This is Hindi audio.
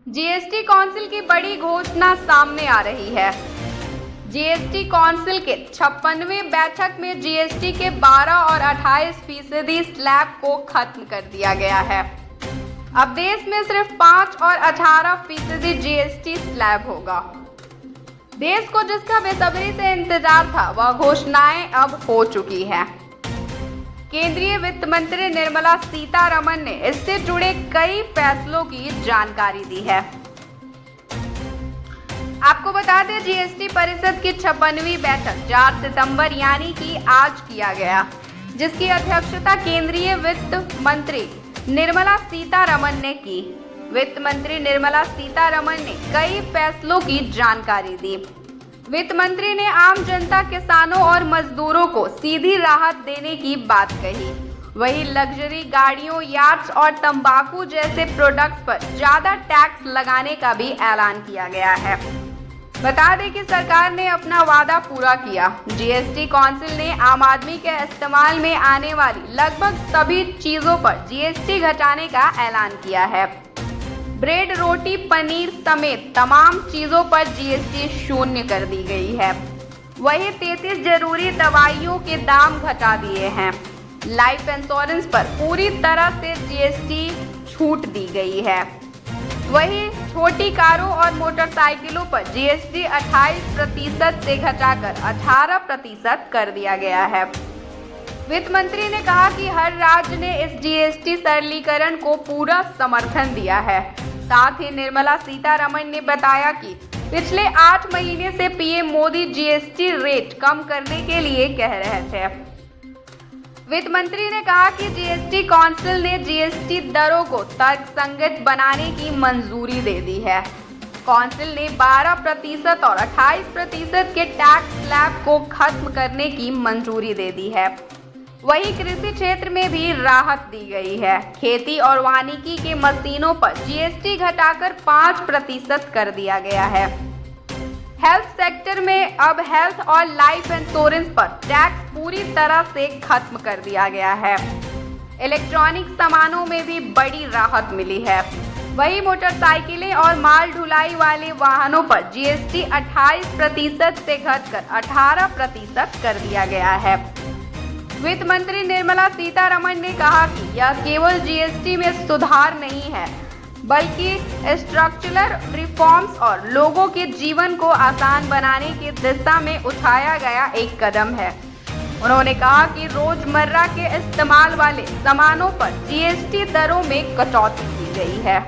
जीएसटी काउंसिल की बड़ी घोषणा सामने आ रही है। जीएसटी काउंसिल के 56वें बैठक में जीएसटी के 12 और 28% स्लैब को खत्म कर दिया गया है। अब देश में सिर्फ 5 और 18% जीएसटी स्लैब होगा। देश को जिसका बेसब्री से इंतजार था वह घोषणाएं अब हो चुकी है। केंद्रीय वित्त मंत्री निर्मला सीतारमण ने इससे जुड़े कई फैसलों की जानकारी दी है। आपको बता दें, जीएसटी परिषद की 56वीं बैठक 4 सितंबर यानी कि आज किया गया, जिसकी अध्यक्षता केंद्रीय वित्त मंत्री निर्मला सीतारमण ने की। वित्त मंत्री निर्मला सीतारमण ने कई फैसलों की जानकारी दी। वित्त मंत्री ने आम जनता, किसानों और मजदूरों को सीधी राहत देने की बात कही। वहीं लग्जरी गाड़ियों, यार्ड्स और तंबाकू जैसे प्रोडक्ट्स पर ज्यादा टैक्स लगाने का भी ऐलान किया गया है। बता दें कि सरकार ने अपना वादा पूरा किया। जीएसटी काउंसिल ने आम आदमी के इस्तेमाल में आने वाली लगभग सभी चीजों पर जीएसटी घटाने का ऐलान किया है। ब्रेड, रोटी, पनीर समेत तमाम चीजों पर जीएसटी शून्य कर दी गई है। वहीं 33 जरूरी दवाइयों के दाम घटा दिए हैं। लाइफ इंश्योरेंस पर पूरी तरह से जीएसटी छूट दी गई है। वहीं छोटी कारों और मोटरसाइकिलों पर जीएसटी 28% से घटाकर 18% कर दिया गया है। वित्त मंत्री ने कहा कि हर राज्य ने इस जीएसटी सरलीकरण को पूरा समर्थन दिया है। साथ ही निर्मला सीतारमण ने बताया कि पिछले 8 महीने से पीएम मोदी जीएसटी रेट कम करने के लिए कह रहे थे। वित्त मंत्री ने कहा कि जीएसटी काउंसिल ने जीएसटी दरों को तर्कसंगत बनाने की मंजूरी दे दी है। काउंसिल ने 12% और 28% के टैक्स स्लैब को खत्म करने की मंजूरी दे दी है। वहीं कृषि क्षेत्र में भी राहत दी गई है। खेती और वानिकी के मशीनों पर जीएसटी घटाकर 5% कर दिया गया है। हेल्थ सेक्टर में अब हेल्थ और लाइफ इंश्योरेंस पर टैक्स पूरी तरह से खत्म कर दिया गया है। इलेक्ट्रॉनिक सामानों में भी बड़ी राहत मिली है। वहीं मोटरसाइकिलें और माल ढुलाई वाले वाहनों पर जीएसटी 28% से घटकर 18% कर दिया गया है। वित्त मंत्री निर्मला सीतारमण ने कहा कि यह केवल जीएसटी में सुधार नहीं है, बल्कि स्ट्रक्चरल रिफॉर्म्स और लोगों के जीवन को आसान बनाने की दिशा में उठाया गया एक कदम है। उन्होंने कहा कि रोजमर्रा के इस्तेमाल वाले सामानों पर जीएसटी दरों में कटौती की गई है।